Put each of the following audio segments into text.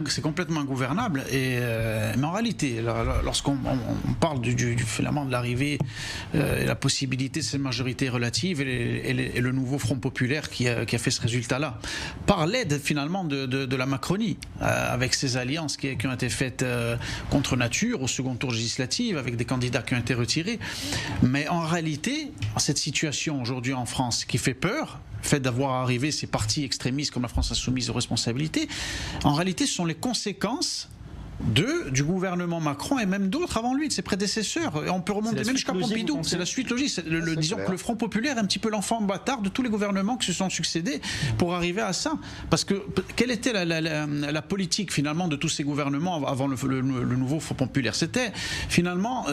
C'est complètement ingouvernable, mais en réalité, lorsqu'on parle finalement de l'arrivée et la possibilité de cette majorité relative et le nouveau Front populaire qui a fait ce résultat-là, par l'aide finalement de la Macronie, avec ces alliances qui ont été faites contre nature au second tour législatif, avec des candidats qui ont été retirés. Mais en réalité, cette situation aujourd'hui en France qui fait peur, le fait d'avoir arrivé ces partis extrémistes comme la France Insoumise aux responsabilités, en réalité ce sont les conséquences du gouvernement Macron et même d'autres avant lui, de ses prédécesseurs. Et on peut remonter même jusqu'à Pompidou. C'est la suite logique. Disons que le Front populaire est un petit peu l'enfant bâtard de tous les gouvernements qui se sont succédés pour arriver à ça. Parce que quelle était la politique finalement de tous ces gouvernements avant le nouveau Front populaire? C'était finalement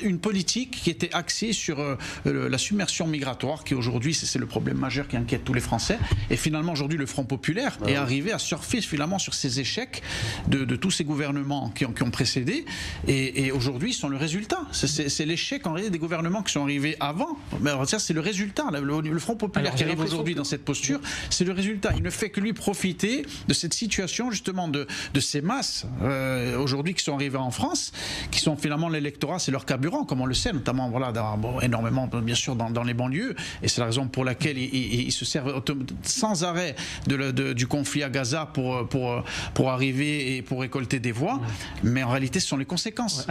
une politique qui était axée sur la submersion migratoire, qui aujourd'hui c'est le problème majeur qui inquiète tous les Français. Et finalement aujourd'hui le Front populaire est arrivé à surfer finalement sur ces échecs de tous ces gouvernements qui ont précédé, et aujourd'hui sont le résultat. C'est l'échec en réalité des gouvernements qui sont arrivés avant. C'est le résultat. Le Front populaire qui arrive aujourd'hui dans cette posture, c'est le résultat. Il ne fait que lui profiter de cette situation justement de ces masses aujourd'hui qui sont arrivées en France, qui sont finalement l'électorat, c'est leur carburant, comme on le sait, notamment énormément bien sûr dans les banlieues, et c'est la raison pour laquelle ils se servent sans arrêt du conflit à Gaza pour arriver et pour récolter des voix, mais en réalité ce sont les conséquences.